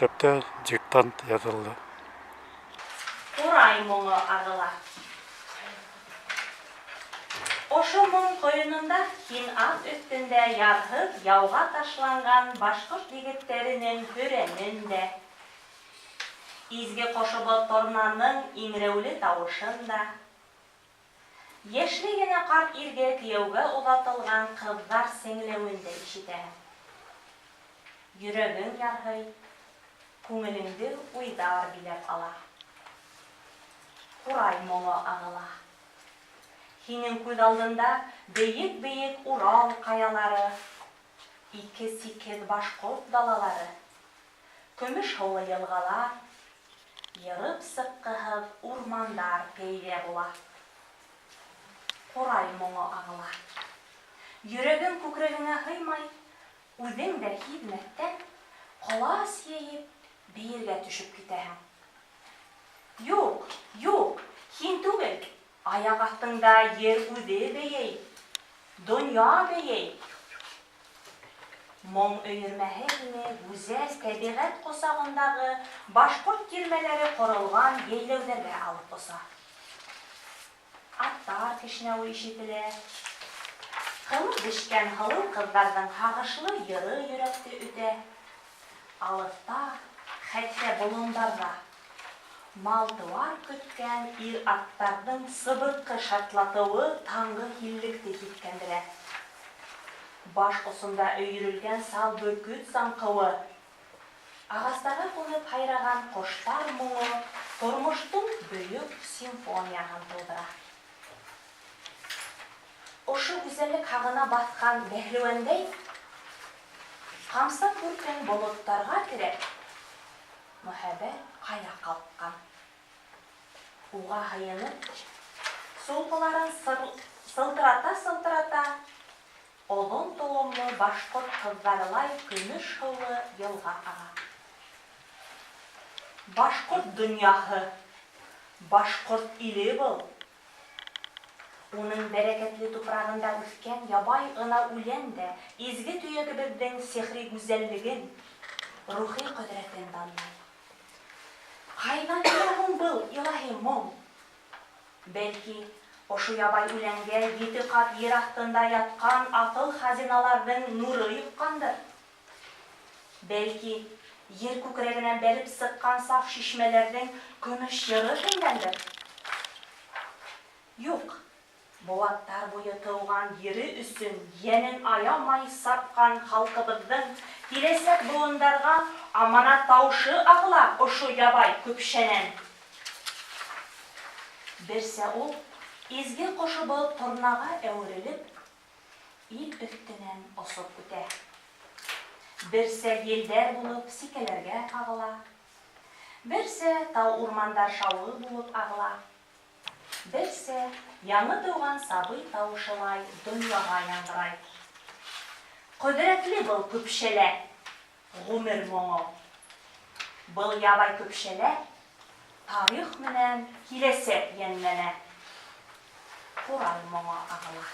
мәктәптә диктант язылды. Курай моңы ағыла. Ошо моң коюнунда кин ат үстүндө яргып яуга ташланган башкорт жигиттеринин хүренинде, изге кошобот торнанын иңреулі табышында, ешлигине карт ирге күйөөгө улатылган кыздар сеңлеуинде ишите. Йөрөгүң яргый, көңүлүңдү уйдар билеп ала. Курай моңу ағыла. Хинин күз алдында бейик-бейик Урал каялары, ике-сикез башкорт далалары, көмүш һолы йылгалар, йырып сыккыһып урмандар пейде була. Курай моңу ағыла. Йөрөгүң күкрегиңе хыймай, үҙең дә һиҙмәҫтән ҡолас йәйеп бейергә төшөп китәһең. Юҡ, юҡ, һин түгел, аяҡ аҫтыңда ер үҙе бейей, донъя бейей. Моң өйөрмәһе һине гүзәл тәбиғәт ҡосағындағы башҡорт тирмәләре ҡоролған йәйләүҙәргә алып оса. Аттар кешнәүе ишетелә. Ҡылып бешкән һылыу ҡыҙҙарҙың һағышлы йыры йөрәкте үтә. Алыҫта, хәтфә болондарҙа, малтыуар көткән ир аттарҙың сыбыртҡы шартлатыуы таңғы һиллекте һиҫкәндерә. Баш осонда өйөрөлгән сал бөркөт саңҡыуы, ағастарға ҡунып һайраған ҡоштар моңо тормоштоң бөйөк симфонияһын тыуҙыра. Ошо гүзәллек һағына баҫҡан бәһлеүәндәй, ҡамсат бүркен болоттарға кереп, мөһабәт ҡая ҡалҡҡан. Уға һыйынып, сулҡыларын сылтырата-сылтырата, оҙон толомло башҡорт ҡыҙҙарылай көмөш һыулы йылға аға. Башҡорт донъяһы, башҡорт иле был. Уның бәрәкәтле тупрағында үҫкән ябай ғына үлән дә изге төйәгебеҙҙең сихри гүзәллеген, рухи ҡөҙрәтен данлай. Ҡайҙан килә һуң был илаһи моң? Бәлки, ошо ябай үләнгә ете ҡат ер аҫтында ятҡан аҫыл хазиналарҙың нуры йоҡҡандыр. Бәлки, ер күкрәгенән бәреп сыҡҡан саф шишмәләрҙең көмөш йыры һеңгәндер. Юҡ. Быуаттар буйы тыуған ере өсөн йәнен аямай сапҡан халҡыбыҙҙың киләсәк быуындарға аманат тауышы ағыла ошо ябай көпшәнән. Берсә ул, изге ҡошобоҙ торнаға әүерелеп, ил өҫтөнән осоп үтә. Берсә елдәр булып сикәләргә ағыла. Берсә тау-урмандар шауы булып ағыла. Берсә яңы тыуған сабый тауышылай донъяға яңғырай. Ҡөҙрәтле был көпшәлә, ғүмер моңо. Был ябай көпшәлә тарих менән киләсәк йәнләнә. Ҡурай моңо ағыла.